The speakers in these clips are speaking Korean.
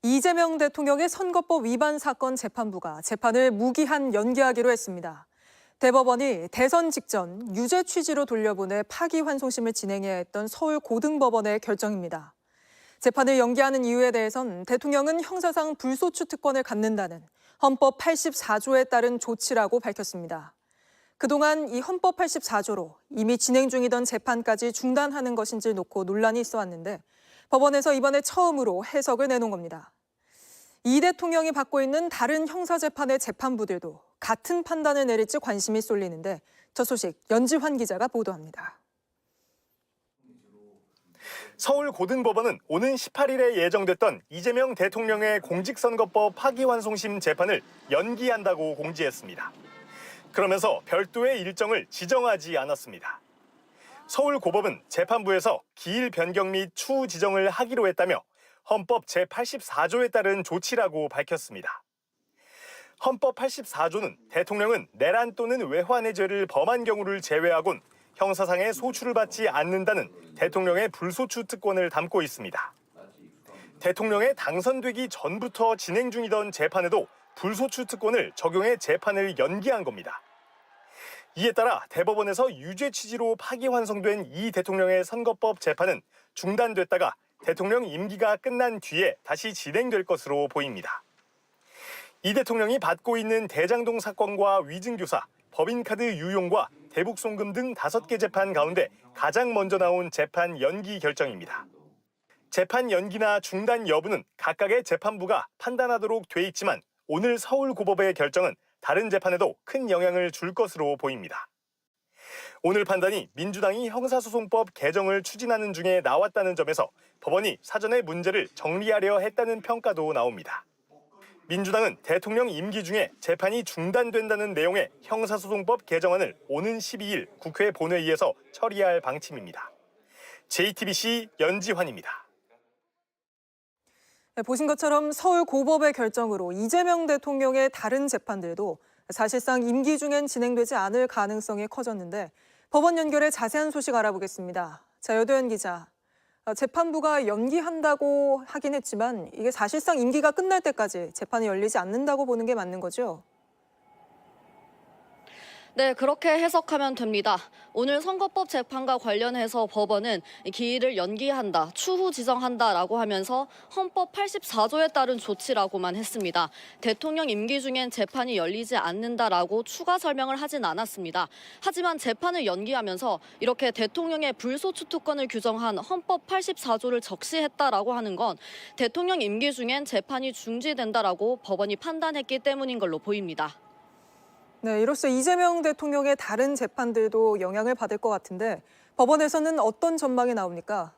이재명 대통령의 선거법 위반 사건 재판부가 재판을 무기한 연기하기로 했습니다. 대법원이 대선 직전 유죄 취지로 돌려보내 파기환송심을 진행해야 했던 서울고등법원의 결정입니다. 재판을 연기하는 이유에 대해선 대통령은 형사상 불소추 특권을 갖는다는 헌법 84조에 따른 조치라고 밝혔습니다. 그동안 이 헌법 84조로 이미 진행 중이던 재판까지 중단하는 것인지 놓고 논란이 있어 왔는데 법원에서 이번에 처음으로 해석을 내놓은 겁니다. 이 대통령이 받고 있는 다른 형사재판의 재판부들도 같은 판단을 내릴지 관심이 쏠리는데 저 소식 연지환 기자가 보도합니다. 서울고등법원은 오는 18일에 예정됐던 이재명 대통령의 공직선거법 파기환송심 재판을 연기한다고 공지했습니다. 그러면서 별도의 일정을 지정하지 않았습니다. 서울고법은 재판부에서 기일 변경 및 추후 지정을 하기로 했다며 헌법 제84조에 따른 조치라고 밝혔습니다. 헌법 84조는 대통령은 내란 또는 외환의 죄를 범한 경우를 제외하곤 형사상의 소추를 받지 않는다는 대통령의 불소추 특권을 담고 있습니다. 대통령의 당선되기 전부터 진행 중이던 재판에도 불소추 특권을 적용해 재판을 연기한 겁니다. 이에 따라 대법원에서 유죄 취지로 파기환송된 이 대통령의 선거법 재판은 중단됐다가 대통령 임기가 끝난 뒤에 다시 진행될 것으로 보입니다. 이 대통령이 받고 있는 대장동 사건과 위증교사, 법인카드 유용과 대북송금 등 5개 재판 가운데 가장 먼저 나온 재판 연기 결정입니다. 재판 연기나 중단 여부는 각각의 재판부가 판단하도록 돼 있지만 오늘 서울고법의 결정은 다른 재판에도 큰 영향을 줄 것으로 보입니다. 오늘 판단이 민주당이 형사소송법 개정을 추진하는 중에 나왔다는 점에서 법원이 사전에 문제를 정리하려 했다는 평가도 나옵니다. 민주당은 대통령 임기 중에 재판이 중단된다는 내용의 형사소송법 개정안을 오는 12일 국회 본회의에서 처리할 방침입니다. JTBC 연지환입니다. 보신 것처럼 서울고법의 결정으로 이재명 대통령의 다른 재판들도 사실상 임기 중엔 진행되지 않을 가능성이 커졌는데 법원 연결의 자세한 소식 알아보겠습니다. 자, 여도현 기자. 재판부가 연기한다고 하긴 했지만 이게 사실상 임기가 끝날 때까지 재판이 열리지 않는다고 보는 게 맞는 거죠? 네, 그렇게 해석하면 됩니다. 오늘 선거법 재판과 관련해서 법원은 기일을 연기한다, 추후 지정한다라고 하면서 헌법 84조에 따른 조치라고만 했습니다. 대통령 임기 중엔 재판이 열리지 않는다라고 추가 설명을 하진 않았습니다. 하지만 재판을 연기하면서 이렇게 대통령의 불소추 특권을 규정한 헌법 84조를 적시했다라고 하는 건 대통령 임기 중엔 재판이 중지된다라고 법원이 판단했기 때문인 걸로 보입니다. 네, 이로써 이재명 대통령의 다른 재판들도 영향을 받을 것 같은데 법원에서는 어떤 전망이 나옵니까?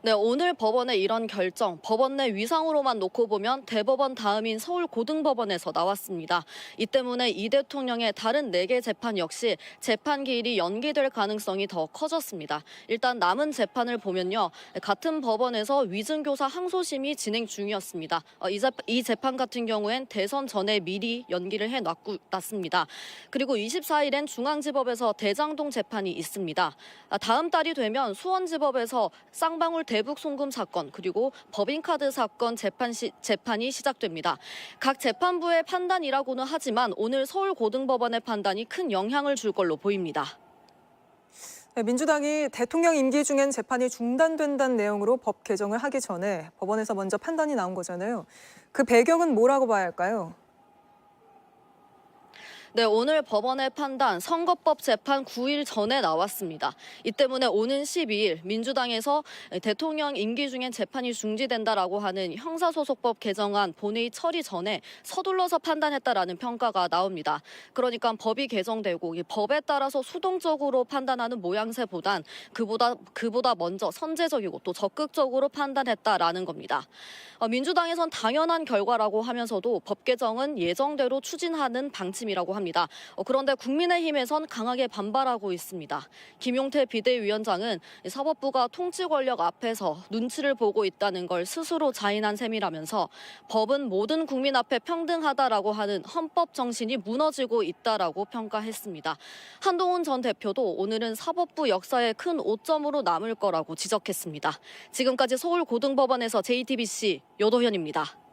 네, 오늘 법원의 이런 결정, 법원 내 위상으로만 놓고 보면 대법원 다음인 서울고등법원에서 나왔습니다. 이 때문에 이 대통령의 다른 4개 재판 역시 재판 기일이 연기될 가능성이 더 커졌습니다. 일단 남은 재판을 보면요. 같은 법원에서 위증교사 항소심이 진행 중이었습니다. 이 재판 같은 경우엔 대선 전에 미리 연기를 해놨습니다. 그리고 24일엔 중앙지법에서 대장동 재판이 있습니다. 다음 달이 되면 수원지법에서 쌍방울 대북송금 사건 그리고 법인카드 사건 재판이 시작됩니다. 각 재판부의 판단이라고는 하지만 오늘 서울고등법원의 판단이 큰 영향을 줄 걸로 보입니다. 네, 민주당이 대통령 임기 중엔 재판이 중단된다는 내용으로 법 개정을 하기 전에 법원에서 먼저 판단이 나온 거잖아요. 그 배경은 뭐라고 봐야 할까요? 네, 오늘 법원의 판단 선거법 재판 9일 전에 나왔습니다. 이 때문에 오는 12일 민주당에서 대통령 임기 중엔 재판이 중지된다라고 하는 형사소송법 개정안 본회의 처리 전에 서둘러서 판단했다라는 평가가 나옵니다. 그러니까 법이 개정되고 이 법에 따라서 수동적으로 판단하는 모양새보단 그보다 먼저 선제적이고 또 적극적으로 판단했다라는 겁니다. 민주당에선 당연한 결과라고 하면서도 법 개정은 예정대로 추진하는 방침이라고 합니다. 합니다. 그런데 국민의힘에선 강하게 반발하고 있습니다. 김용태 비대위원장은 사법부가 통치 권력 앞에서 눈치를 보고 있다는 걸 스스로 자인한 셈이라면서 법은 모든 국민 앞에 평등하다라고 하는 헌법 정신이 무너지고 있다라고 평가했습니다. 한동훈 전 대표도 오늘은 사법부 역사에 큰 오점으로 남을 거라고 지적했습니다. 지금까지 서울고등법원에서 JTBC 요도현입니다.